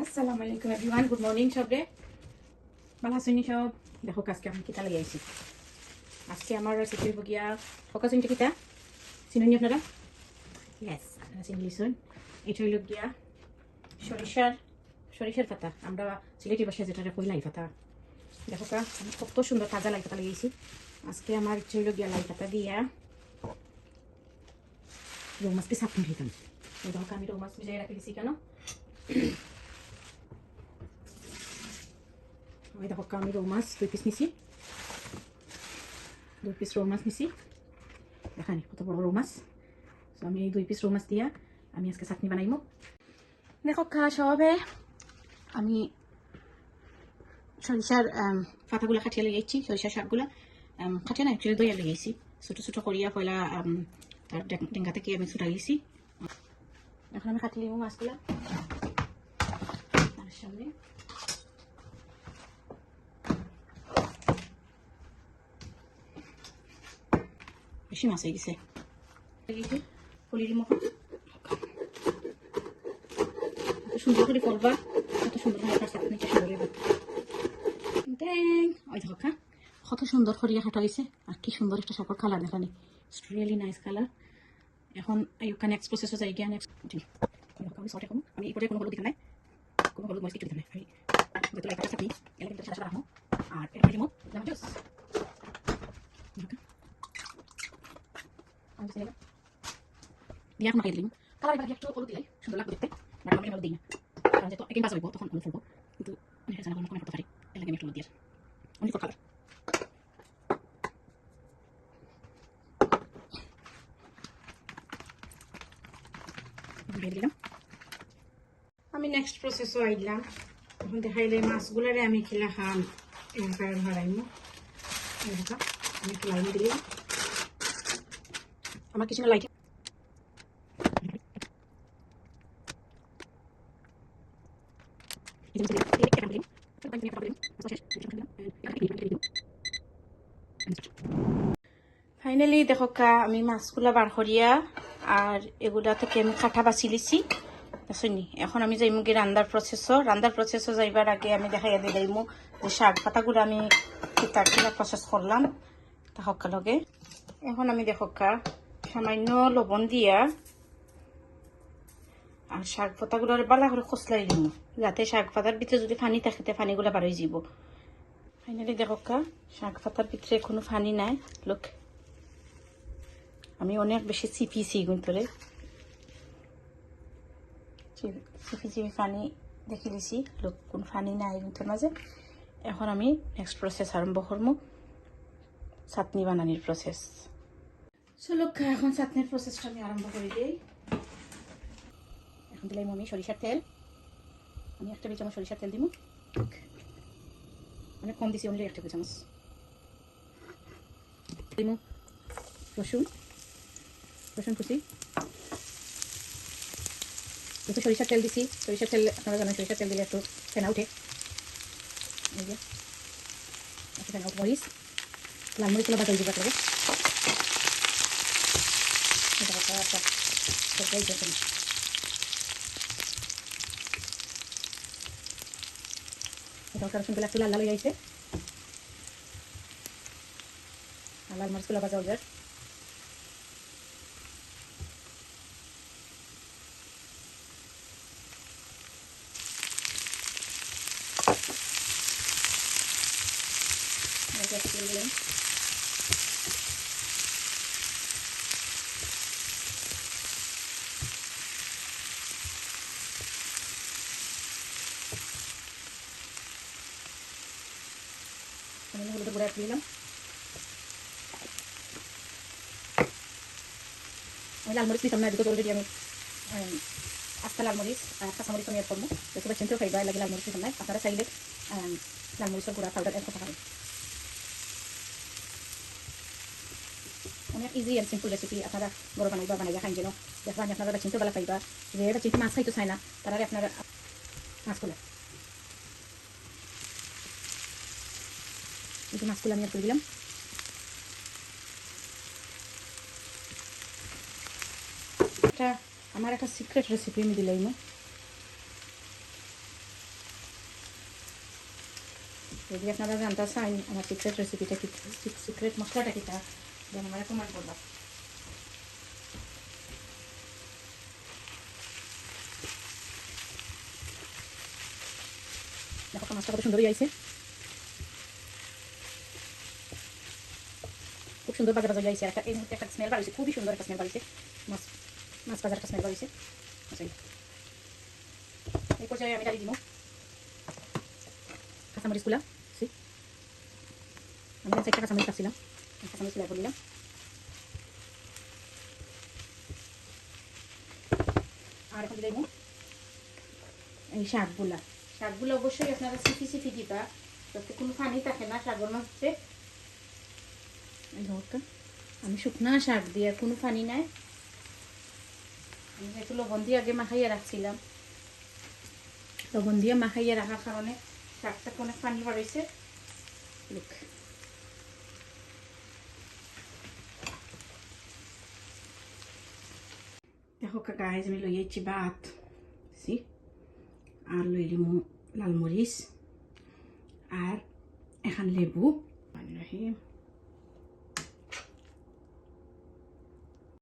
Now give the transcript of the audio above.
আসসালামু আলাইকুম everyone, good morning সবরে। ভালো আছেন সব? দেখো আজকে আমি কিতা লাগে আইছি। আজকে আমার রেসিপি হইব গিয়া ফোকাস ইনটা কিতা চিনুনি আপনারা? ইয়েস, আপনারা চিনি লিসুন। এটা হইল গিয়া সরিষার পাতা, আমরা সিলেটি ভাষায় যেটা কই লাই পাতা। দেখো আমি কত সুন্দর তাজা লাই পাতা লাগিয়েছি। আজকে আমার ইচ্ছে হইল গিয়া লাই পাতা দিয়া রৌ মাছকে চাটনি খাইতাম। দেখো আমি রৌ মাছ ভিজাই রাখি দিছি কেন, ওই দেখো আমি রৌ মাছ 2 পিস নিছি, 2 পিস রৌ মাছ নিছি। দেখানি কত বড় রৌ মাছ। তো আমি এই 2 পিস রৌ মাছ দিয়া আমি আজকে চাটনি বানাইমু। দেখো সবে আমি সরিষার পাতাগুলা কাটিয়ে লেগেছি, সরিষার শাকগুলা কাটিয়ে না একচুয়ালি দইয়া লেগেছি, ছোটো ছোটো করিয়া পয়লা তার ডেঙ্গা থেকে আমি ছুটা গেছি। এখন আমি কাটি লিমু মাছগুলা তার সামনে। বেশি মাছ হয়ে গেছে, পলির মতো সুন্দর করে করবা, কত সুন্দর করে চাটনিটা সুন্দর হইব। ওই দেখো কত সুন্দর করিয়া কাটা হয়েছে, আর কি সুন্দর একটা শাকর কালার দেখানি, রিয়েলি নাইস কালার। এখন এইখানে নেক্সট প্রসেসও যাই গিয়া নেক্সট আমি সটে কম, আমি এই কোনো হলুদ দিতে নাই, কোনো হলুদ মরিচ কিছু দিতে নাই। আমি যেহেতু লেখাটা থাকি এলাকা কিন্তু সারা রাখবো। আর এটা দিব লেমন জুস, দিয়ে এখন মাখিয়ে দিলাম। কালার এবার একটু হলুদ দিলে সুন্দর লাগবে দেখতে, বাট আমি হলুদ দিই না, কারণ যেহেতু একদিন বাস হইব তখন হলুদ ফেলবো, কিন্তু আমি এটা জানা কমে করতে পারি, এর লাগে আমি একটু হলুদ দিয়ে অনেক কালার দিলাম। আমি নেক্সট প্রসেসও আইলাম। এখন দেখাইলে মাছগুলারে আমি খেলা খাম এলাকার হারাইমো। আমি একটু লাইনে দিলাম, আমার কিছু লাইট ফাইনালি দেখো আমি মাছগুলা বার করিয়া আর এগুলা থেকে আমি কাঠা বাছি লিছি। শুনি এখন আমি যাইমু কি রান্নার প্রসেসও যাইবার আগে আমি দেখাইয়া দিলাইমু যে শাক পাতাগুলো আমি কিনা প্রসেস করলাম তাহকা লগে। এখন আমি দেখো সামান্য লবণ দিয়া আর শাক পাতাগুলোর বালা করে খসলাই দিব, যাতে শাক পাতার ভিতরে যদি পানি থাকে পানিগুলো বার হয়ে যাব। ফাইনালি দেখো শাক পাতার ভিতরে কোনো পানি নাই। লোক আমি অনেক বেশি চিপিছি গুন্তরে, চিপি পানি দেখি দিছি, লোক কোন পানি নাই গুন্তর মাঝে। এখন আমি নেক্সট প্রসেস আরম্ভ করবো, চাটনি বানানির প্রসেস। চলো এখন চাটনির প্রসেসটা আমি আরম্ভ করে দিই। এখন দিলাম আমি সরিষার তেল, আমি 1 টেবিল চামচ সরিষার তেল দিব, অনেক কম দিছি, অনলি 1 টেবিল চামচ দিব। রসুন কুচি, একটু সরিষার তেল দিছি, সরিষার তেল আপনারা জানেন সরিষার তেল দিলে একটু ফেনা উঠে। এই যে একটু ফেনা উঠে মরিচ, লাল মরিচগুলো বাজাই দিবা লাগে। রসুনগুলো একটু লাল লাল হয়ে যাইছে, লাল মরিচগুলো বাজা হয়ে যায়। দিলাম হলুদের গুঁড়া একটু দিলাম, আমি লাল মরিচ দিতাম না, এদিকে অলরেডি আমি আস্তা লাল মরিচ আর কাঁচা মরিচ আমি এড করবো, সবাই চিনতেও খাইবা লাগে লাল মরিচ দিতাম না। আপনারা চাইলে লাল মরিচের গুঁড়া পাউডার এড করতে পারেন। অনেক ইজি অ্যান্ড সিম্পল রেসিপি, আপনারা বড় বানাইবা বানাইয়া খাই যেন দেখবা আপনারা চিনতে বেলা পাইবা, যে এটা চিনতে মাছ খাইতে চায় না তারা আপনারা মাছগুলো কিন্তু মাছগুলো আমি এড করে দিলাম। এটা আমার একটা সিক্রেট রেসিপি আমি দিলাম, যদি আপনারা জানতে চান আমার সিক্রেট রেসিপিটা কি, সিক্রেট মশলাটা কিটা, দেন আমার কমেন্ট করবা। দেখো মাছটা কত সুন্দর হয়েছে, খুব সুন্দর বাজা বাজা হয়েছে। একটা এই মুহূর্তে একটা স্মেল বাড়িয়েছে, খুবই সুন্দর একটা স্মেল বাড়িয়েছে, মাছ মাছ বাজার একটা স্মেল বাড়িয়েছে। আচ্ছা এই পর্যায়ে আমি ডালি দিব কাঁচামরিচগুলা। আমি একটা কাঁচামরিচ কাটছিলাম, কাঁচামরিচ ব্যবহার দিলাম। আর এখন দেবো এই শাকগুলা। শাকগুলো অবশ্যই আপনারা সিফি সিফি দিবা, যাতে কোনো পানি থাকে না শাকের মধ্যে। আমি শুকনা শাক দিয়ে কোনো পানি নাই, আমি যেহেতু লবণ দিয়ে আগে মাখাইয়া রাখছিলাম, লবণ দিয়ে মাখাইয়া রাখার কারণে শাকটাকে অনেক পানি বাড়াইছে। দেখো গাইজ আমি লই আইছি ভাত, আর লই লিমু লাল মরিচ আর এখান লেবু।